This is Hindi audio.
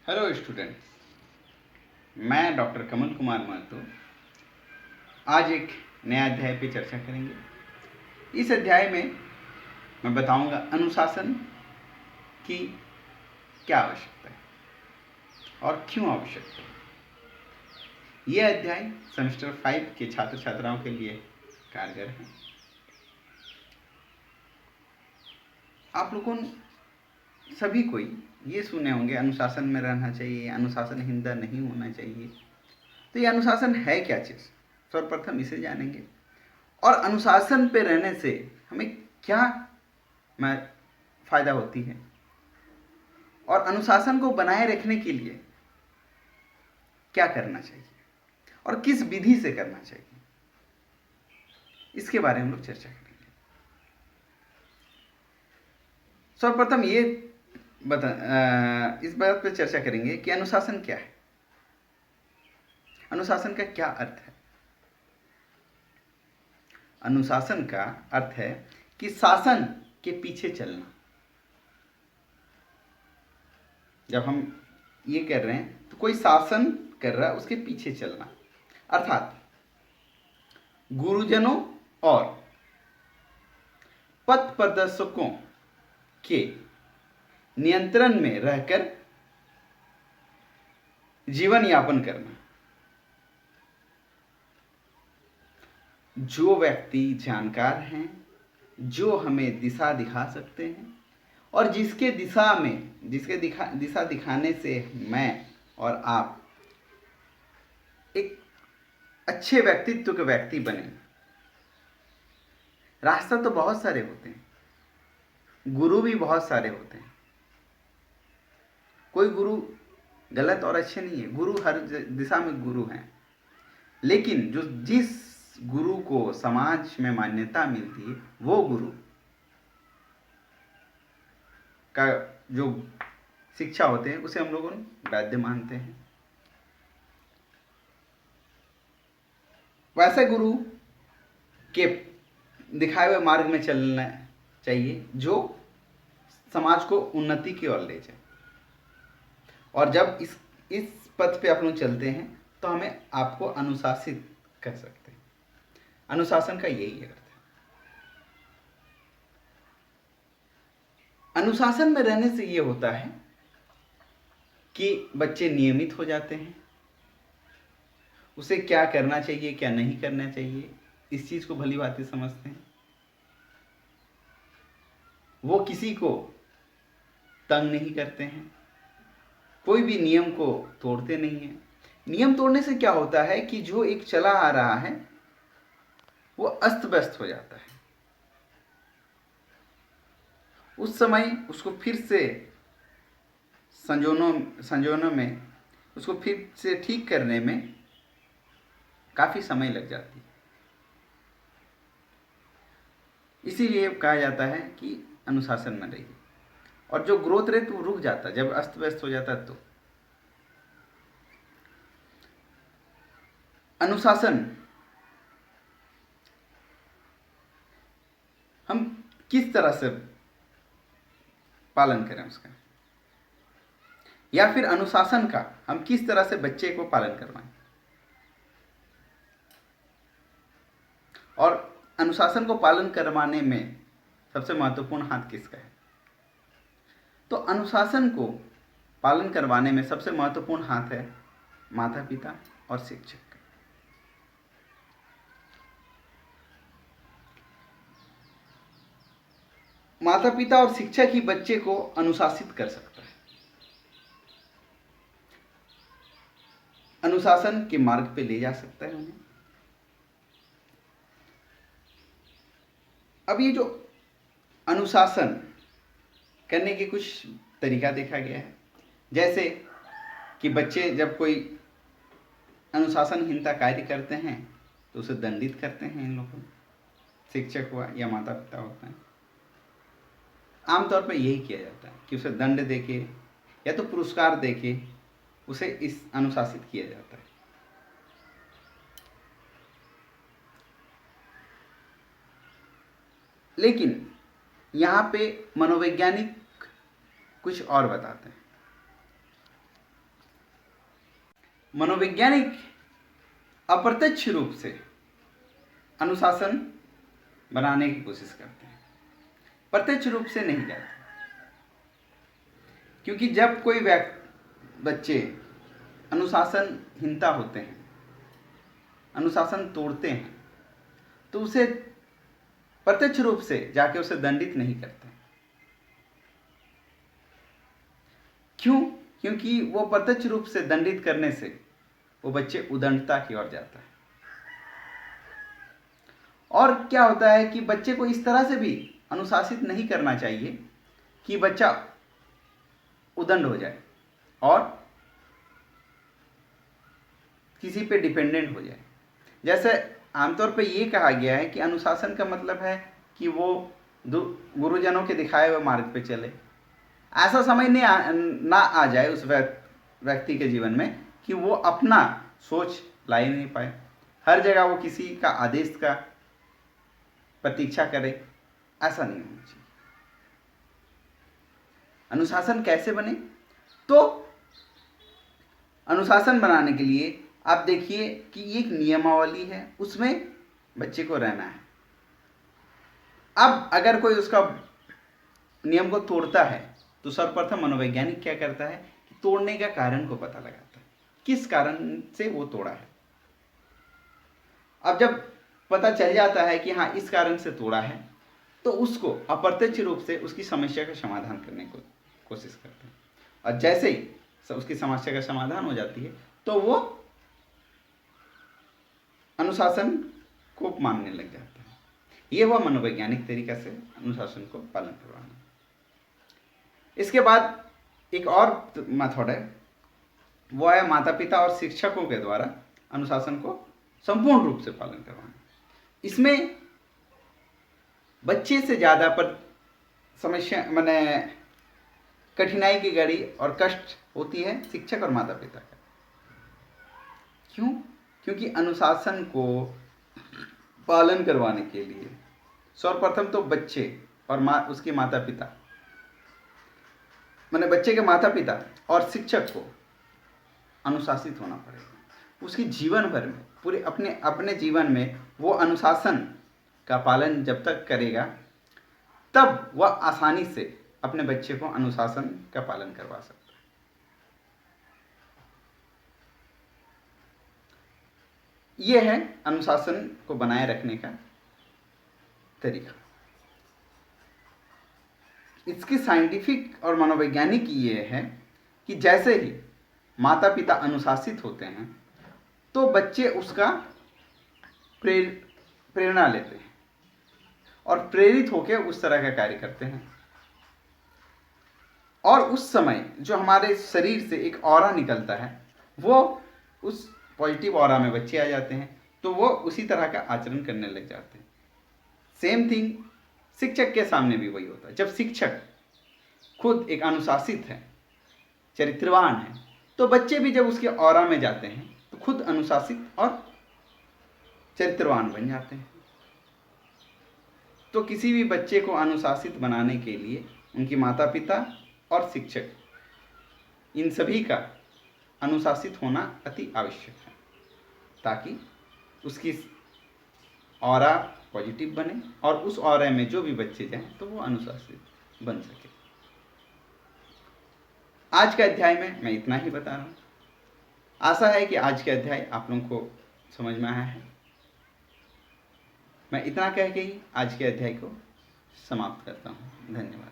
हेलो स्टूडेंट, मैं डॉक्टर कमल कुमार महतो आज एक नया अध्याय पे चर्चा करेंगे। इस अध्याय में मैं बताऊंगा अनुशासन की क्या आवश्यकता है और क्यों आवश्यक है। यह अध्याय सेमेस्टर 5 के छात्र छात्राओं के लिए कारगर है। आप लोगों सभी कोई ये सुने होंगे अनुशासन में रहना चाहिए, अनुशासनहीनता नहीं होना चाहिए। तो ये अनुशासन है क्या चीज़, सर्वप्रथम इसे जानेंगे और अनुशासन पे रहने से हमें क्या फायदा होती है और अनुशासन को बनाए रखने के लिए क्या करना चाहिए और किस विधि से करना चाहिए, इसके बारे में हम लोग चर्चा करेंगे। सर्वप्रथम ये इस बात पर चर्चा करेंगे कि अनुशासन क्या है, अनुशासन का क्या अर्थ है। अनुशासन का अर्थ है कि शासन के पीछे चलना। जब हम ये कर रहे हैं तो कोई शासन कर रहा है, उसके पीछे चलना, अर्थात गुरुजनों और पथ प्रदर्शकों के नियंत्रण में रहकर जीवन यापन करना। जो व्यक्ति जानकार हैं, जो हमें दिशा दिखा सकते हैं और जिसके दिशा दिखाने से मैं और आप एक अच्छे व्यक्तित्व के व्यक्ति बने। रास्ता तो बहुत सारे होते हैं, गुरु भी बहुत सारे होते हैं। कोई गुरु गलत और अच्छे नहीं है, गुरु हर दिशा में गुरु हैं। लेकिन जिस गुरु को समाज में मान्यता मिलती है, वो गुरु का जो शिक्षा होते हैं उसे हम लोग वैद्य मानते हैं। वैसे गुरु के दिखाए हुए मार्ग में चलना चाहिए जो समाज को उन्नति की ओर ले जाए। और जब इस पथ पे आप लोग चलते हैं तो हमें आपको अनुशासित कर सकते हैं। अनुशासन का यही अर्थ है। अनुशासन में रहने से ये होता है कि बच्चे नियमित हो जाते हैं, उसे क्या करना चाहिए क्या नहीं करना चाहिए इस चीज को भली भांति समझते हैं। वो किसी को तंग नहीं करते हैं, कोई भी नियम को तोड़ते नहीं है। नियम तोड़ने से क्या होता है कि जो एक चला आ रहा है वो अस्त व्यस्त हो जाता है। उस समय उसको फिर से संजोनों में उसको फिर से ठीक करने में काफी समय लग जाती है। इसीलिए कहा जाता है कि अनुशासन में रहिए। और जो ग्रोथ रेट वो रुक जाता है जब अस्त व्यस्त हो जाता है। तो अनुशासन हम किस तरह से पालन करें उसका, या फिर अनुशासन का हम किस तरह से बच्चे को पालन करवाएं, और अनुशासन को पालन करवाने में सबसे महत्वपूर्ण हाथ किसका है। तो अनुशासन को पालन करवाने में सबसे महत्वपूर्ण हाथ है माता पिता और शिक्षक का। माता पिता और शिक्षक ही बच्चे को अनुशासित कर सकता है, अनुशासन के मार्ग पे ले जा सकता है उन्हें। अब ये जो अनुशासन करने के कुछ तरीका देखा गया है, जैसे कि बच्चे जब कोई अनुशासनहीनता कार्य करते हैं तो उसे दंडित करते हैं। इन लोगों शिक्षक हुआ या माता पिता होता है, आमतौर पर यही किया जाता है कि उसे दंड देके या तो पुरस्कार देके उसे इस अनुशासित किया जाता है। लेकिन यहाँ पे मनोवैज्ञानिक कुछ और बताते हैं। मनोवैज्ञानिक अप्रत्यक्ष रूप से अनुशासन बनाने की कोशिश करते हैं, प्रत्यक्ष रूप से नहीं जाते। क्योंकि जब कोई बच्चे अनुशासनहीनता होते हैं, अनुशासन तोड़ते हैं, तो उसे प्रत्यक्ष रूप से जाके उसे दंडित नहीं करते। क्यों? क्योंकि वो प्रत्यक्ष रूप से दंडित करने से वो बच्चे उदंडता की ओर जाता है। और क्या होता है कि बच्चे को इस तरह से भी अनुशासित नहीं करना चाहिए कि बच्चा उदंड हो जाए और किसी पे डिपेंडेंट हो जाए। जैसे आमतौर पे ये कहा गया है कि अनुशासन का मतलब है कि वो गुरुजनों के दिखाए हुए मार्ग पे चले। ऐसा समय ना आ जाए उस व्यक्ति के जीवन में कि वो अपना सोच ला ही नहीं पाए, हर जगह वो किसी का आदेश का प्रतीक्षा करे। ऐसा नहीं होना चाहिए। अनुशासन कैसे बने? तो अनुशासन बनाने के लिए आप देखिए कि एक नियमावली है, उसमें बच्चे को रहना है। अब अगर कोई उसका नियम को तोड़ता है तो सर्वप्रथम मनोवैज्ञानिक क्या करता है कि तोड़ने का कारण को पता लगाता है, किस कारण से वो तोड़ा है। अब जब पता चल जाता है कि हाँ इस कारण से तोड़ा है, तो उसको अप्रत्यक्ष रूप से उसकी समस्या का समाधान करने को कोशिश करते हैं। और जैसे ही उसकी समस्या का समाधान हो जाती है तो वो अनुशासन को मानने लग जाता है। ये हुआ मनोवैज्ञानिक तरीका से अनुशासन को पालन करवाना। इसके बाद एक और मेथड है, वो है माता पिता और शिक्षकों के द्वारा अनुशासन को संपूर्ण रूप से पालन करवाना। इसमें बच्चे से ज़्यादा पर समस्या माने कठिनाई की घड़ी और कष्ट होती है शिक्षक और माता पिता का। क्यों? क्योंकि अनुशासन को पालन करवाने के लिए सर्वप्रथम तो बच्चे और उसके माता पिता माने बच्चे के माता पिता और शिक्षक को अनुशासित होना पड़ेगा। उसके जीवन भर में पूरे अपने जीवन में वो अनुशासन का पालन जब तक करेगा तब वह आसानी से अपने बच्चे को अनुशासन का पालन करवा सकता है। यह है अनुशासन को बनाए रखने का तरीका। इसकी साइंटिफिक और मनोवैज्ञानिक ये है कि जैसे ही माता पिता अनुशासित होते हैं तो बच्चे उसका प्रेरणा लेते हैं और प्रेरित होकर उस तरह का कार्य करते हैं। और उस समय जो हमारे शरीर से एक ऑरा निकलता है वो उस पॉजिटिव ऑरा में बच्चे आ जाते हैं, तो वो उसी तरह का आचरण करने लग जाते हैं। सेम थिंग शिक्षक के सामने भी वही होता है। जब शिक्षक खुद एक अनुशासित है, चरित्रवान है, तो बच्चे भी जब उसके ऑरा में जाते हैं तो खुद अनुशासित और चरित्रवान बन जाते हैं। तो किसी भी बच्चे को अनुशासित बनाने के लिए उनके माता पिता और शिक्षक इन सभी का अनुशासित होना अति आवश्यक है, ताकि उसकी ऑरा पॉजिटिव बने और उस ऑरा में जो भी बच्चे जाएं तो वो अनुशासित बन सके। आज के अध्याय में मैं इतना ही बता रहा हूँ। आशा है कि आज के अध्याय आप लोगों को समझ में आया है। मैं इतना कह के ही आज के अध्याय को समाप्त करता हूँ। धन्यवाद।